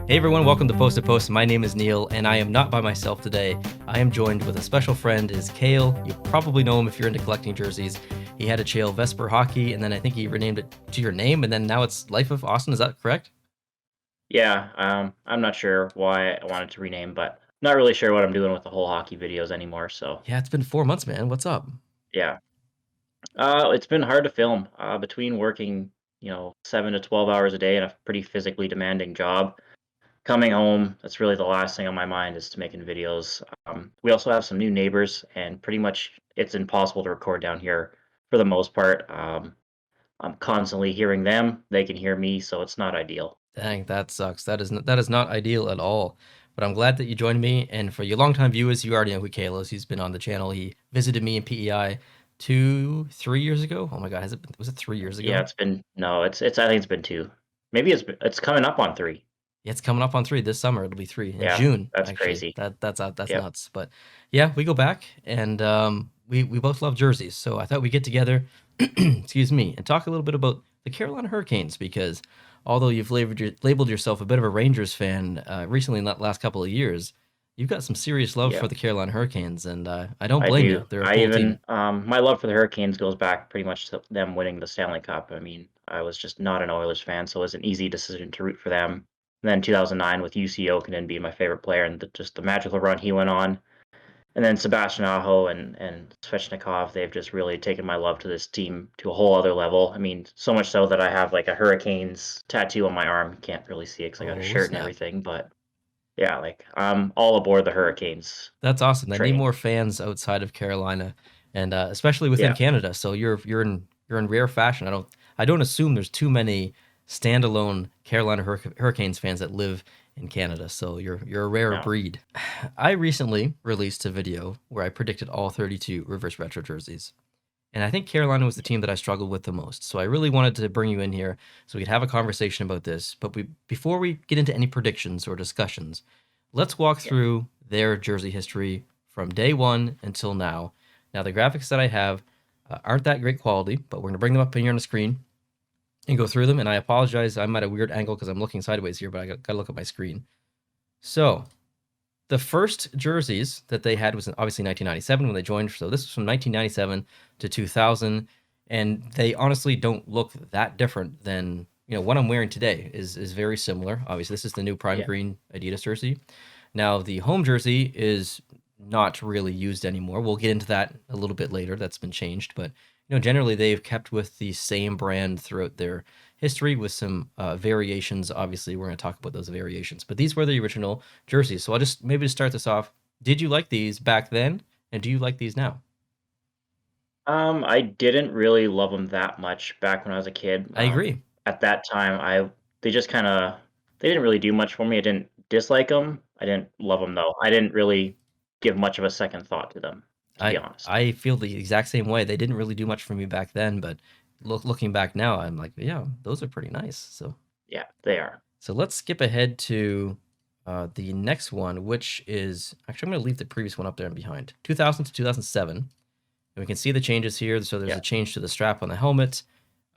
Hey everyone, welcome to Post to Post. My name is Neil, and I am not by myself today. I am joined with a special friend, is Kale. You probably know him if you're into collecting jerseys. He had a Chale Vesper Hockey, and then I think he renamed it to your name, and then now it's Life of Austin. Is that correct? Yeah, I'm not sure why I wanted to rename, but not really sure what I'm doing with the whole hockey videos anymore. So Yeah, it's been 4 months, man. What's up? yeah, it's been hard to film between working, 7 to 12 hours a day in a pretty physically demanding job. Coming home, that's really the last thing on my mind is to making videos. We also have some new neighbors, and pretty much it's impossible to record down here for the most part. I'm constantly hearing them; they can hear me, so it's not ideal. Dang, that sucks. That is not ideal at all. But I'm glad that you joined me. And for you longtime viewers, you already know who Kale is. He's been on the channel. He visited me in PEI 3 years ago. Oh my God, was it 3 years Yeah, ago? it's been no, it's I think it's been 2. Maybe it's coming up on 3. Yeah, it's coming up on 3 this summer. It'll be 3 in Yeah, June, that's actually. crazy. That's Yep. nuts. But yeah, we go back, and we both love jerseys. So I thought we'd get together, excuse me, and talk a little bit about the Carolina Hurricanes because although you've labeled yourself a bit of a Rangers fan recently in the last couple of years, you've got some serious love for Yeah, the Carolina Hurricanes, and I don't I blame you. do. They're a I cool team. even my love for the Hurricanes goes back pretty much to them winning the Stanley Cup. I mean, I was just not an Oilers fan, so it was an easy decision to root for them. And then 2009 with UC Okinen being my favorite player and just the magical run he went on. And then Sebastian Aho and Svechnikov, they've just really taken my love to this team to a whole other level. I mean, so much so that I have like a Hurricanes tattoo on my arm. You can't really see it because I got a Oh, shirt and snap. everything, but yeah, like I'm all aboard the Hurricanes That's awesome. They need train. more fans outside of Carolina, and especially within Yeah, Canada. So you're in rare fashion. I don't assume there's too many standalone Carolina Hurricanes fans that live in Canada. So you're a rare no, breed. I recently released a video where I predicted all 32 reverse retro jerseys. And I think Carolina was the team that I struggled with the most. So I really wanted to bring you in here so we could have a conversation about this. But before we get into any predictions or discussions, let's walk yeah, through their jersey history from day one until now. Now, the graphics that I have aren't that great quality, but we're going to bring them up here on the screen and go through them. And I apologize, I'm at a weird angle because I'm looking sideways here, but I got to look at my screen. So, the first jerseys that they had was obviously 1997 when they joined. So this was from 1997 to 2000, and they honestly don't look that different than what I'm wearing today. Is very similar. Obviously, this is the new prime yeah, green Adidas jersey. Now the home jersey is not really used anymore. We'll get into that a little bit later. That's been changed, but generally they've kept with the same brand throughout their history with some variations. Obviously, we're going to talk about those variations, but these were the original jerseys. So I'll just maybe to start this off. Did you like these back then, and do you like these now? I didn't really love them that much back when I was a kid. I agree. At that time, they just kind of they didn't really do much for me. I didn't dislike them. I didn't love them though. I didn't really give much of a second thought to them, to be I honest. I feel the exact same way. They didn't really do much for me back then, but looking back now, I'm like, yeah, those are pretty nice. Yeah, they are. So let's skip ahead to the next one, which is actually I'm going to leave the previous one up there and behind. 2000 to 2007. And we can see the changes here. So there's Yeah. a change to the strap on the helmet,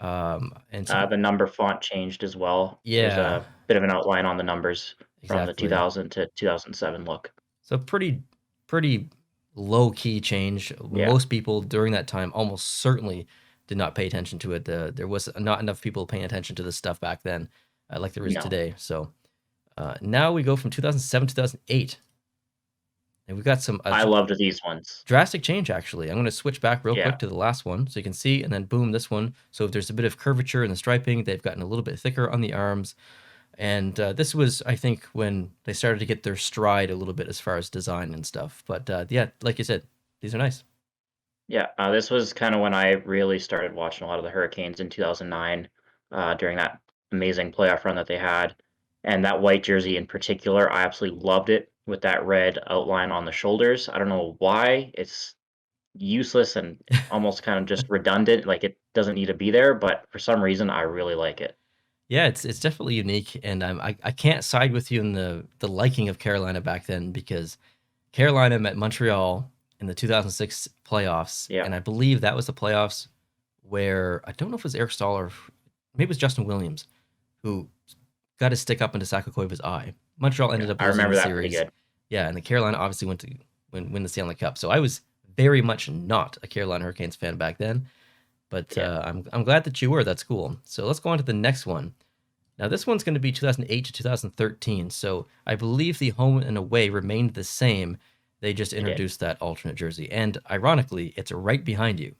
and some The number font changed as well. There's yeah, a bit of an outline on the numbers from the exactly. 2000 to 2007 look. So pretty low key change. Yeah, Most people during that time almost certainly did not pay attention to it. There was not enough people paying attention to this stuff back then, like there is no, today. So now we go from 2007 to 2008, and we've got some I loved these ones. drastic change actually. I'm going to switch back real Yeah, quick to the last one so you can see, and then boom, this one. So there's a bit of curvature in the striping. They've gotten a little bit thicker on the arms, and this was, I think, when they started to get their stride a little bit as far as design and stuff. But yeah, like you said, these are nice. yeah. This was kind of when I really started watching a lot of the Hurricanes in 2009 during that amazing playoff run that they had. And that white jersey in particular, I absolutely loved it with that red outline on the shoulders. I don't know why. It's useless and almost kind of just redundant. Like it doesn't need to be there, but for some reason, I really like it. Yeah, it's definitely unique, and I can't side with you in the liking of Carolina back then because Carolina met Montreal in the 2006 playoffs, Yeah. and I believe that was the playoffs where I don't know if it was Eric Stahl or maybe it was Justin Williams who got his stick up into Sakakoiva's eye. Montreal ended Yeah, up I losing remember the that pretty series. good. Yeah, and the Carolina obviously went to win the Stanley Cup. So I was very much not a Carolina Hurricanes fan back then, but Yeah. I'm glad that you were. That's cool. So let's go on to the next one. Now this one's going to be 2008 to 2013. So I believe the home and away remained the same. They just They did. introduced that alternate jersey, and ironically, it's right behind you.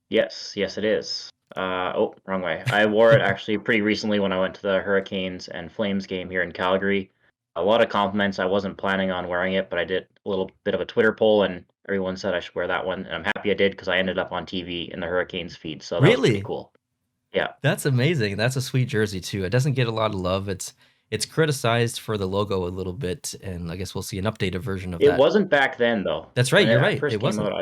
Yes, yes, it is. Oh, wrong way. I wore it actually pretty recently when I went to the Hurricanes and Flames game here in Calgary. A lot of compliments. I wasn't planning on wearing it, but I did a little bit of a Twitter poll, and everyone said I should wear that one. And I'm happy I did because I ended up on TV in the Hurricanes feed, so that was pretty Really? cool. Yeah. That's amazing. That's a sweet jersey too. It doesn't get a lot of love. It's criticized for the logo a little bit, and I guess we'll see an updated version of It that. wasn't back then though. That's When right. it You're at right. first It came wasn't. out,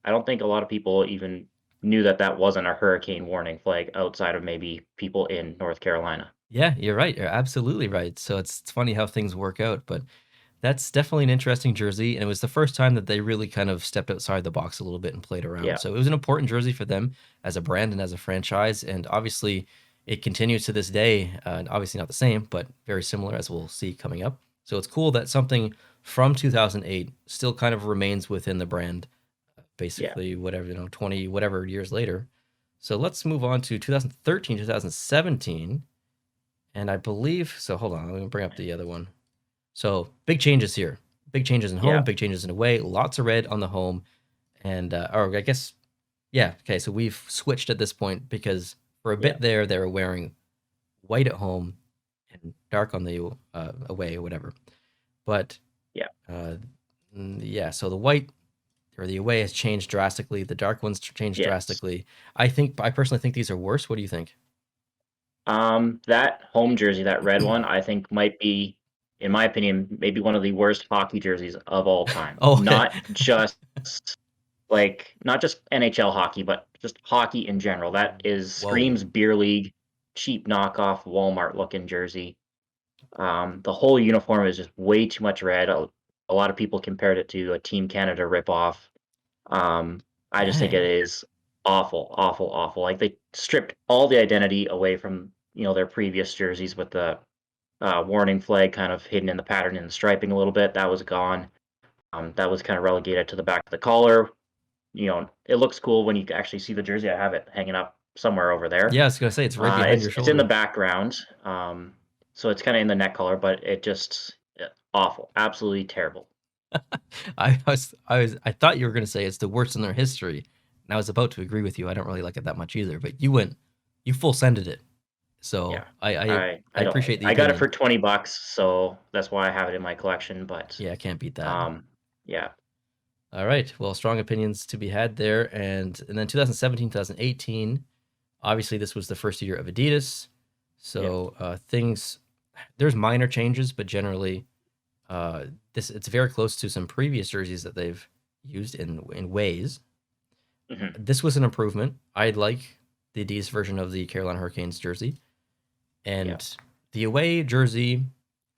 I don't think a lot of people even knew that that wasn't a hurricane warning flag outside of maybe people in North Carolina. Yeah, you're right. You're absolutely right. So it's funny how things work out, but that's definitely an interesting jersey, and it was the first time that they really kind of stepped outside the box a little bit and played around. Yeah. So it was an important jersey for them as a brand and as a franchise, and obviously it continues to this day. And obviously not the same, but very similar as we'll see coming up. So it's cool that something from 2008 still kind of remains within the brand, Yeah. basically whatever 20 whatever years later. So let's move on to 2013, 2017, and I believe so. Hold on, let me bring up the other one. So big changes here. Big changes in home, Yeah. big changes in away. Lots of red on the home, and or I guess yeah. Okay, so we've switched at this point because for a Yeah. bit there they were wearing white at home and dark on the away or whatever. But Yeah. uh, yeah, so the white or the away has changed drastically. The dark ones changed Yes. drastically. I personally think these are worse. What do you think? That home jersey, that red one, I think might be, in my opinion, maybe one of the worst hockey jerseys of all time. Oh, okay. Not just NHL hockey, but just hockey in general. That is Whoa. screams beer league, cheap knockoff Walmart looking jersey. The whole uniform is just way too much red. A lot of people compared it to a Team Canada ripoff. Um, I just think it Dang. is awful, awful, awful. Like they stripped all the identity away from their previous jerseys with the warning flag kind of hidden in the pattern and the striping a little bit. That was gone. That was kind of relegated to the back of the collar. It looks cool when you actually see the jersey. I have it hanging up somewhere over there. Yeah, I was gonna say it's right behind your It's in the shoulder. background, so it's kind of in the neck collar, but it just awful, absolutely terrible. I thought you were gonna say it's the worst in their history, and I was about to agree with you. I don't really like it that much either, but you full sended it. So Yeah, I I don't like appreciate it. the I got it opinion. for $20, so that's why I have it in my collection. But Yeah, I can't beat that. um, yeah, All right. Well, strong opinions to be had there, and then 2017, 2018. Obviously, this was the first year of Adidas, yeah, so things there's minor changes, but generally, this it's very close to some previous jerseys that they've used in ways. hmm This was an improvement. I like the Adidas version of the Carolina Hurricanes jersey, yeah. and the away jersey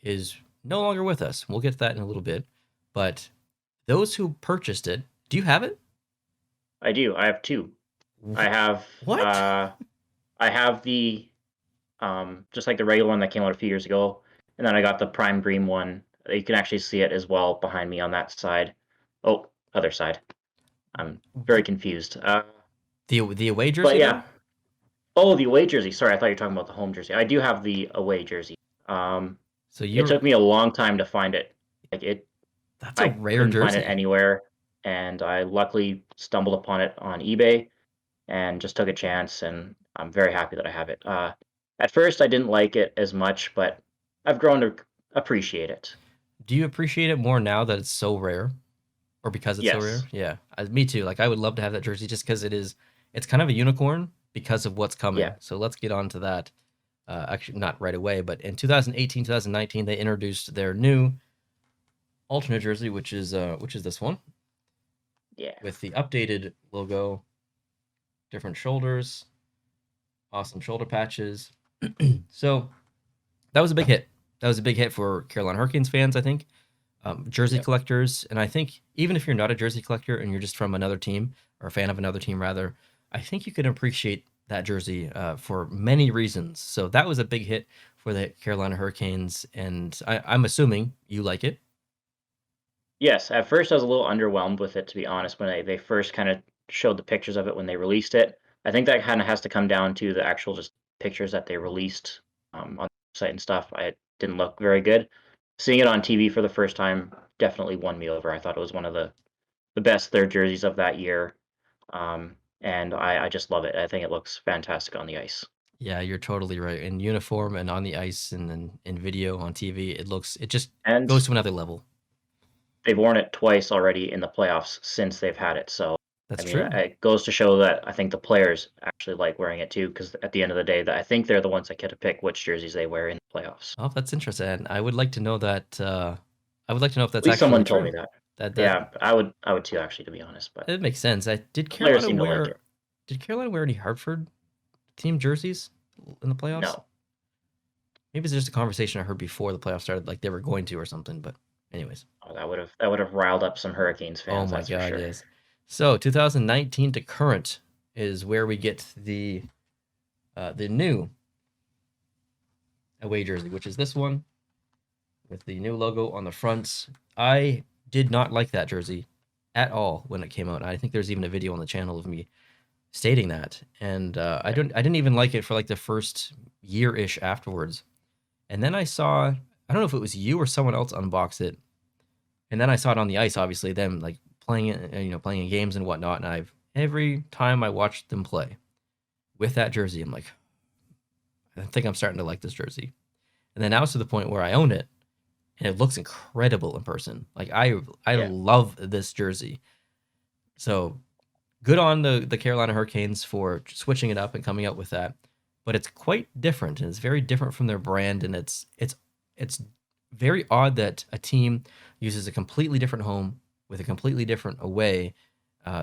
is no longer with us. We'll get to that in a little bit, but those who purchased it, do you have it? I do. I have two. I have What? I have the just like the regular one that came out a few years ago, and then I got the prime green one. You can actually see it as well behind me on that side. Oh, other side. I'm very confused. The away But jersey though? yeah. Oh, the away jersey. Sorry, I thought you were talking about the home jersey. I do have the away jersey. Um, So it you're took me a long time to find it. Like that's a I rare couldn't find it jersey. anywhere, and I luckily stumbled upon it on eBay and just took a chance, and I'm very happy that I have it. At first, I didn't like it as much, but I've grown to appreciate it. Do you appreciate it more now that it's so rare, or because it's so rare? Yes. Yeah, me too. Like I would love to have that jersey just because it's kind of a unicorn because of what's coming. Yeah. So let's get on to that. Actually, not right away, but in 2018, 2019, they introduced their new alternate jersey, which is this one Yeah. with the updated logo, different shoulders, awesome shoulder patches. So that was a big hit. That was a big hit for Carolina Hurricanes fans, I think. Jersey Yep. collectors, and I think even if you're not a jersey collector and you're just from another team or a fan of another team rather, I think you can appreciate that jersey for many reasons. So that was a big hit for the Carolina Hurricanes, and I'm assuming you like it. Yes, at first I was a little underwhelmed with it, to be honest, when they first kind of showed the pictures of it when they released it. I think that kind of has to come down to the actual just pictures that they released on the site and stuff. I didn't look very good. Seeing it on TV for the first time definitely won me over. I thought it was one of the best third jerseys of that year. And I just love it. I think it looks fantastic on the ice. Yeah, you're totally right. In uniform and on the ice and in video on TV, it just And goes to another level. they've worn it twice already in the playoffs since they've had it. So, I That's mean, true. it goes to show that I think the players actually like wearing it too, because at the end of the day, that I think they're the ones that get to pick which jerseys they wear in the playoffs. Oh, that's interesting. And I would like to know that. I would like to know if At that's least actually someone told me true. that. That Yeah, I would too, actually, to be honest. But it makes sense. the players seem to like it. Did Carolina wear any Hartford team jerseys in the playoffs? No, Maybe it's just a conversation I heard before the playoffs started, like they were going to or something. But anyways, oh, that would have riled up some Hurricanes oh fans, my that's for God, sure. yes. So 2019 to current is where we get the new away jersey, which is this one with the new logo on the front. I did not like that jersey at all when it came out. I think there's even a video on the channel of me stating that, and I didn't even like it for like the first year ish afterwards. And then I saw, I don't know if it was you or someone else unbox it, and then I saw it on the ice. Obviously, them like playing it, playing in games and whatnot. And I've every time I watched them play with that jersey, I'm like, I think I'm starting to like this jersey. And then now it's to the point where I own it, and it looks incredible in person. Like I Yeah. love this jersey. So good on the Carolina Hurricanes for switching it up and coming out with that. But it's quite different, and it's very different from their brand, and it's very odd that a team uses a completely different home with a completely different away.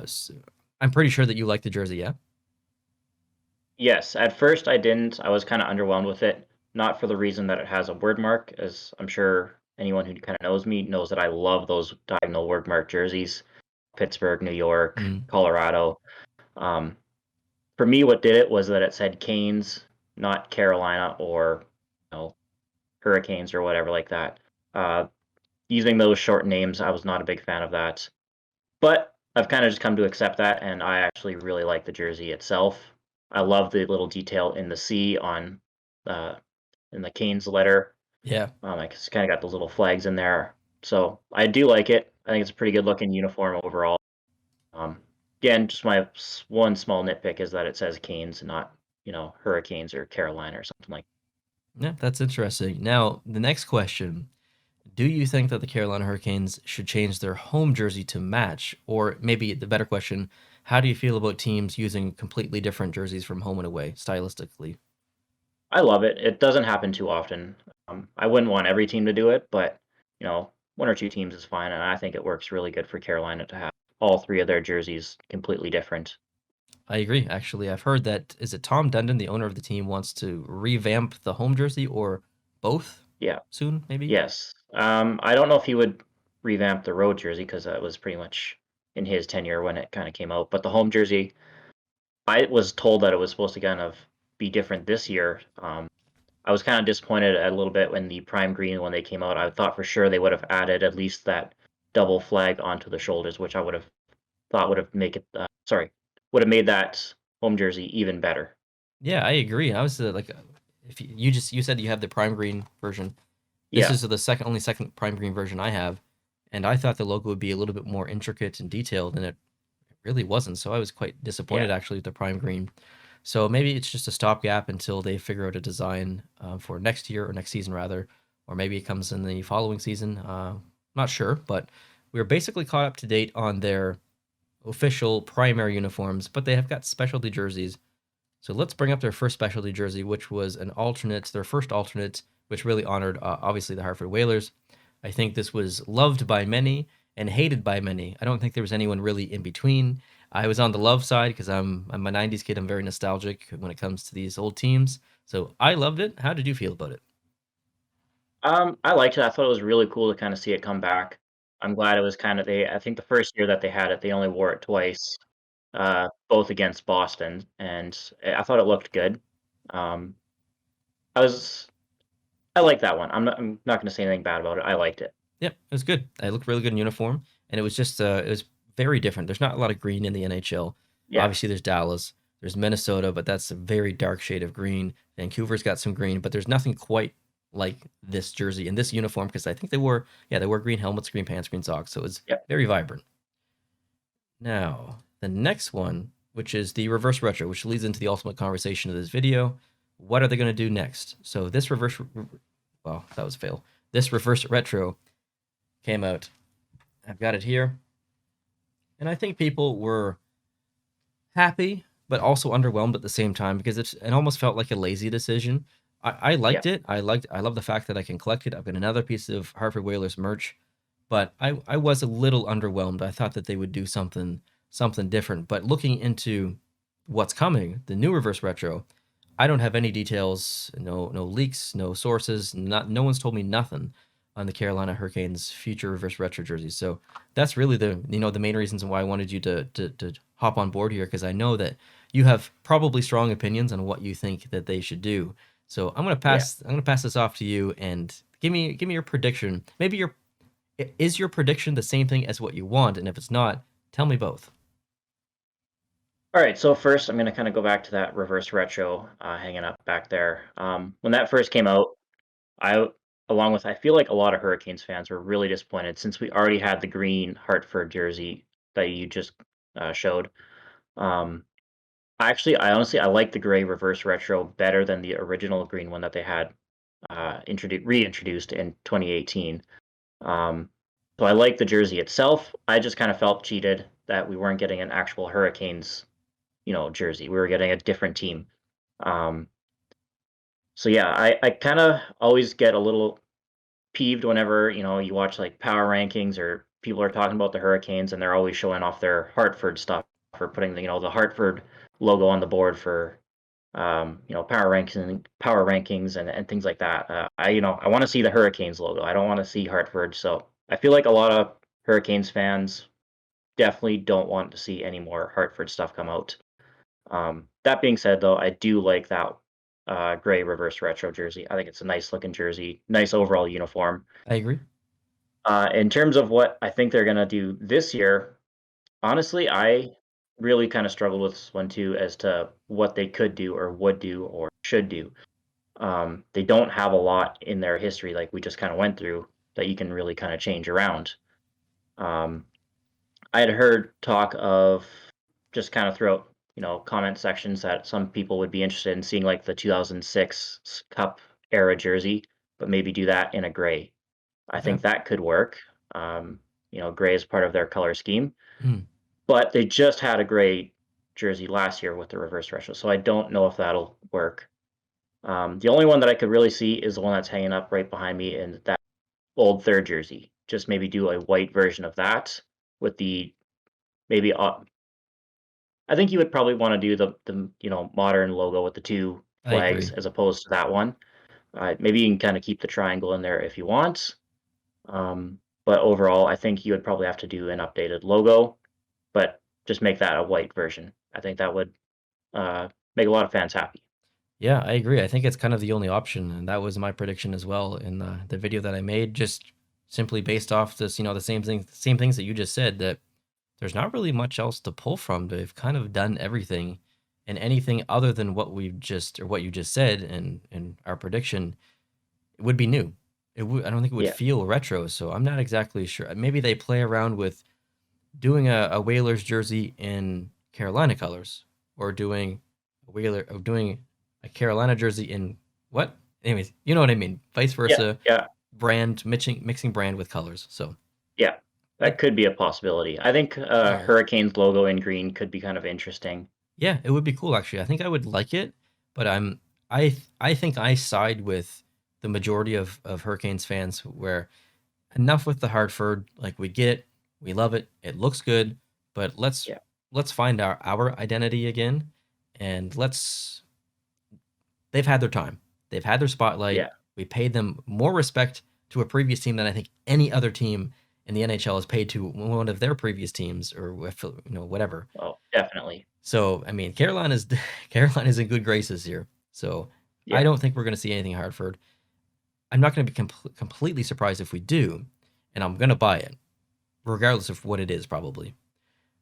So I'm pretty sure that you like the jersey, yeah? Yes, at first I didn't. I was kind of underwhelmed with it, not for the reason that it has a word mark, as I'm sure anyone who kind of knows me knows that I love those diagonal word mark jerseys. Pittsburgh, New York, Mm, Colorado. Um, for me, what did it was that it said Canes, not Carolina or Hurricanes or whatever like that. Uh, Using those short names, I was not a big fan of that. But I've kind of just come to accept that, and I actually really like the jersey itself. I love the little detail in the C on uh, in the Canes letter. yeah. Like it's kind of got those little flags in there, so I do like it. I think it's a pretty good looking uniform overall. Um, Again, just my one small nitpick is that it says Canes, not Hurricanes or Carolina or something like. Yeah, that's interesting. Now, the next question. Do you think that the Carolina Hurricanes should change their home jersey to match? Or maybe the better question, how do you feel about teams using completely different jerseys from home and away stylistically? I love it. It doesn't happen too often. I wouldn't want every team to do it, but one or two teams is fine, and I think it works really good for Carolina to have all three of their jerseys completely different. I agree. Actually, I've heard that is it Tom Dundon, the owner of the team, wants to revamp the home jersey or both Yeah. soon, maybe? Yes. I don't know if he would revamp the road jersey because that was pretty much in his tenure when it kind of came out. But the home jersey, I was told that it was supposed to kind of be different this year. I was kind of disappointed a little bit when the prime green when they came out. I thought for sure they would have added at least that double flag onto the shoulders, which I would have thought would have make it would have made that home jersey even better. Yeah, I agree. I was like, if you said you have the prime green version. This Yeah, is the second prime green version I have, and I thought the logo would be a little bit more intricate and detailed, and it really wasn't. So I was quite yeah, disappointed actually with the prime green. So maybe it's just a stopgap until they figure out a design for next year or next season rather, or maybe it comes in the following season. Not sure, but we're basically caught up to date on their official primary uniforms, but they have got specialty jerseys. So let's bring up their first specialty jersey, which was an alternate, their first alternate, which really honored obviously the Hartford Whalers. I think this was loved by many and hated by many. I don't think there was anyone really in between. I was on the love side because I'm a '90s kid. I'm very nostalgic when it comes to these old teams. So I loved it. How did you feel about it? I liked it. I thought it was really cool to kind of see it come back. I'm glad it was kind of they. I think the first year that they had it, they only wore it twice. both against Boston, and I thought it looked good. Um, I was I like that one. I'm not going to say anything bad about it. I liked it. Yep, it was good. It looked really good in uniform, and it was just it was very different. There's not a lot of green in the NHL. Yeah, Obviously, there's Dallas, there's Minnesota, but that's a very dark shade of green. Vancouver's got some green, but there's nothing quite like this jersey and this uniform because I think they wore green helmets, green pants, green socks, so it was yeah. very vibrant. Now, the next one, which is the reverse retro, which leads into the ultimate conversation of this video. What are they going to do next? So this well, that was a fail. This reverse retro came out. I've got it here. And I think people were happy, but also underwhelmed at the same time because it almost felt like a lazy decision. I Yeah. liked it. I love the fact that I can collect it. I've got another piece of Hartford Whalers merch, but I was a little underwhelmed. I thought that they would do something different. But looking into what's coming, the new reverse retro, I don't have any details, no leaks, no sources, no one's told me nothing on the Carolina Hurricanes future reverse retro jerseys. So that's really the main reasons why I wanted you to hop on board here because I know that you have probably strong opinions on what you think that they should do. So Yeah. I'm gonna pass this off to you and give me your prediction. Maybe is your prediction the same thing as what you want? And if it's not, tell me both. All right. So first, I'm going to kind of go back to that reverse retro hanging up back there. When that first came out, I, along with, I feel like a lot of Hurricanes fans were really disappointed since we already had the green Hartford jersey that you just showed. Um, I honestly, I like the gray reverse retro better than the original green one that they had reintroduced in 2018. Um, so I like the jersey itself. I just kind of felt cheated that we weren't getting an actual Hurricanes, jersey. We were getting a different team. Um, so yeah, I kind of always get a little peeved whenever, you watch like power rankings or people are talking about the Hurricanes and they're always showing off their Hartford stuff for putting the Hartford logo on the board for power rankings and things like that. I want to see the Hurricanes logo. I don't want to see Hartford. So I feel like a lot of Hurricanes fans definitely don't want to see any more Hartford stuff come out. That being said, though, I do like that gray reverse retro jersey. I think it's a nice looking jersey, nice overall uniform. I agree. In terms of what I think they're gonna do this year, honestly, I really kind of struggled with this one too as to what they could do or would do or should do. They don't have a lot in their history, like we just kind of went through, that you can really kind of change around. Um, I had heard talk of just kind of throughout, comment sections that some people would be interested in seeing like the 2006 Cup era jersey, but maybe do that in a gray. I Okay. think that could work. Gray is part of their color scheme, Hmm. but they just had a gray jersey last year with the reverse retro, so I don't know if that'll work. The only one that I could really see is the one that's hanging up right behind me in that old third jersey. Just maybe do a white version of that with the maybe I think you would probably want to do the modern logo with the two I flags agree. as opposed to that one. Maybe you can kind of keep the triangle in there if you want. But overall, I think you would probably have to do an updated logo, but just make that a white version. I think that would make a lot of fans happy. Yeah, I agree. I think it's kind of the only option, and that was my prediction as well in the video that I made, just simply based off this, the same things that you just said, that there's not really much else to pull from. They've kind of done everything, and anything other than what you just said and our prediction, it would be new. I don't think it would Yeah, feel retro, so I'm not exactly sure. Maybe they play around with doing a Whalers jersey in Carolina colors, or doing a Carolina jersey in what? Anyways, you know what I mean. Vice yeah, versa, yeah, mixing brand with colors. So yeah. That that could be a possibility. I think yeah, Hurricanes logo in green could be kind of interesting. yeah, it would be cool actually. I think I would like it, but I think I side with the majority of Hurricanes fans where enough with the Hartford. Like we get it, we love it, it looks good, but Yeah, let's find our identity again, and they've had their time, they've had their spotlight. yeah, We paid them more respect to a previous team than I think any other team and the NHL is paid to one of their previous teams or whatever. Oh, definitely. So I mean, Carolina's Carolina's in good graces here. So I Yeah. don't think we're going to see anything Hartford. I'm not going to be completely surprised if we do, and I'm going to buy it, regardless of what it is, probably.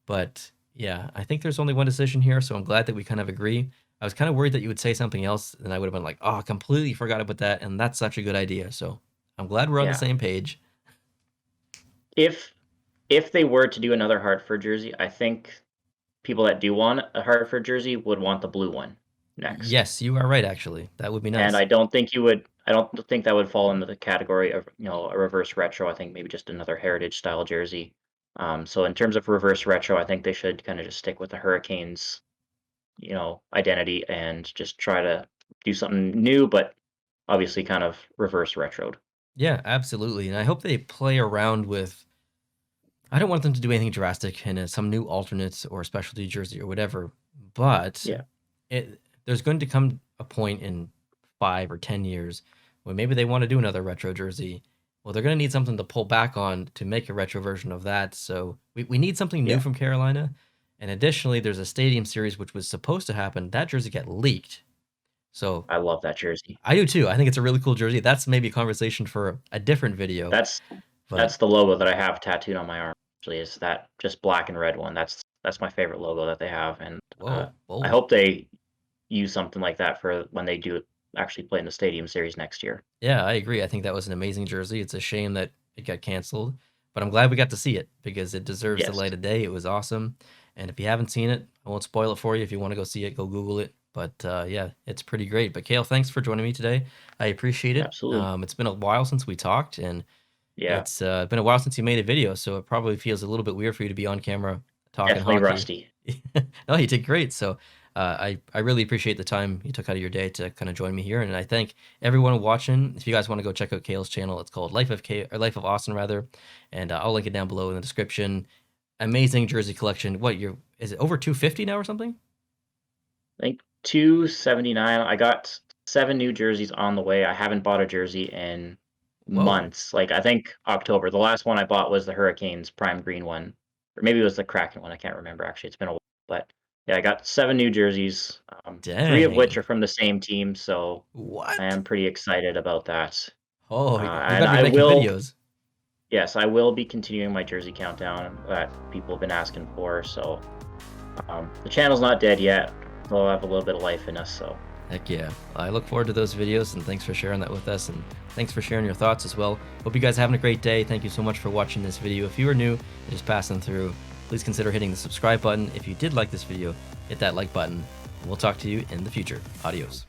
But yeah, I think there's only one decision here, so I'm glad that we kind of agree. I was kind of worried that you would say something else, and I would have been like, "Oh, I completely forgot about that," and that's such a good idea. So I'm glad we're on the Yeah. same page. If they were to do another Hartford jersey, I think people that do want a Hartford jersey would want the blue one next. Yes, you are right. Actually, that would be And nice. I don't think that would fall into the category of, a reverse retro. I think maybe just another heritage style jersey. So in terms of reverse retro, I think they should kind of just stick with the Hurricanes, identity and just try to do something new, but obviously kind of reverse retroed. Yeah, absolutely. And I hope they play around with. I don't want them to do anything drastic in some new alternates or specialty jersey or whatever, but Yeah. there's going to come a point in 5 or 10 years when maybe they want to do another retro jersey. Well, they're going to need something to pull back on to make a retro version of that. So we need something new Yeah. from Carolina. And additionally, there's a stadium series which was supposed to happen. That jersey got leaked. So I love that jersey. I do too. I think it's a really cool jersey. That's maybe a conversation for a different video. That's But the logo that I have tattooed on my arm. Actually, is that just black and red one? That's my favorite logo that they have, and whoa, I bold. hope they use something like that for when they do actually play in the Stadium Series next year. Yeah, I agree. I think that was an amazing jersey. It's a shame that it got canceled, but I'm glad we got to see it because it deserves the Yes, light of day. It was awesome. And if you haven't seen it, I won't spoil it for you. If you want to go see it, go Google it. But yeah, it's pretty great. But Kale, thanks for joining me today. I appreciate it. absolutely. It's been a while since we talked, and Yeah, it's been a while since you made a video, so it probably feels a little bit weird for you to be on camera talking definitely hockey. rusty. No, you did great. So I really appreciate the time you took out of your day to kind of join me here, and I thank everyone watching. If you guys want to go check out Kale's channel, it's called Life of Kale or Life of Austin rather, and I'll link it down below in the description. Amazing jersey collection. What is it over 250 now or something? I think 279. I got 7 new jerseys on the way. I haven't bought a jersey in Whoa, months. Like I think October. The last one I bought was the Hurricanes prime green one, or maybe it was the Kraken one. I can't remember actually. It's been a while, but yeah, I got 7 new jerseys. 3 of which dang! are from the same team, so I What? am pretty excited about that. Oh, you And got to be I making will, videos. yes, I will be continuing my jersey countdown that people have been asking for. So the channel's not dead yet. We'll have a little bit of life in us. So Heck yeah. I look forward to those videos, and thanks for sharing that with us, and thanks for sharing your thoughts as well. Hope you guys are having a great day. Thank you so much for watching this video. If you are new and just passing through, please consider hitting the subscribe button. If you did like this video, hit that like button, and we'll talk to you in the future. Adios.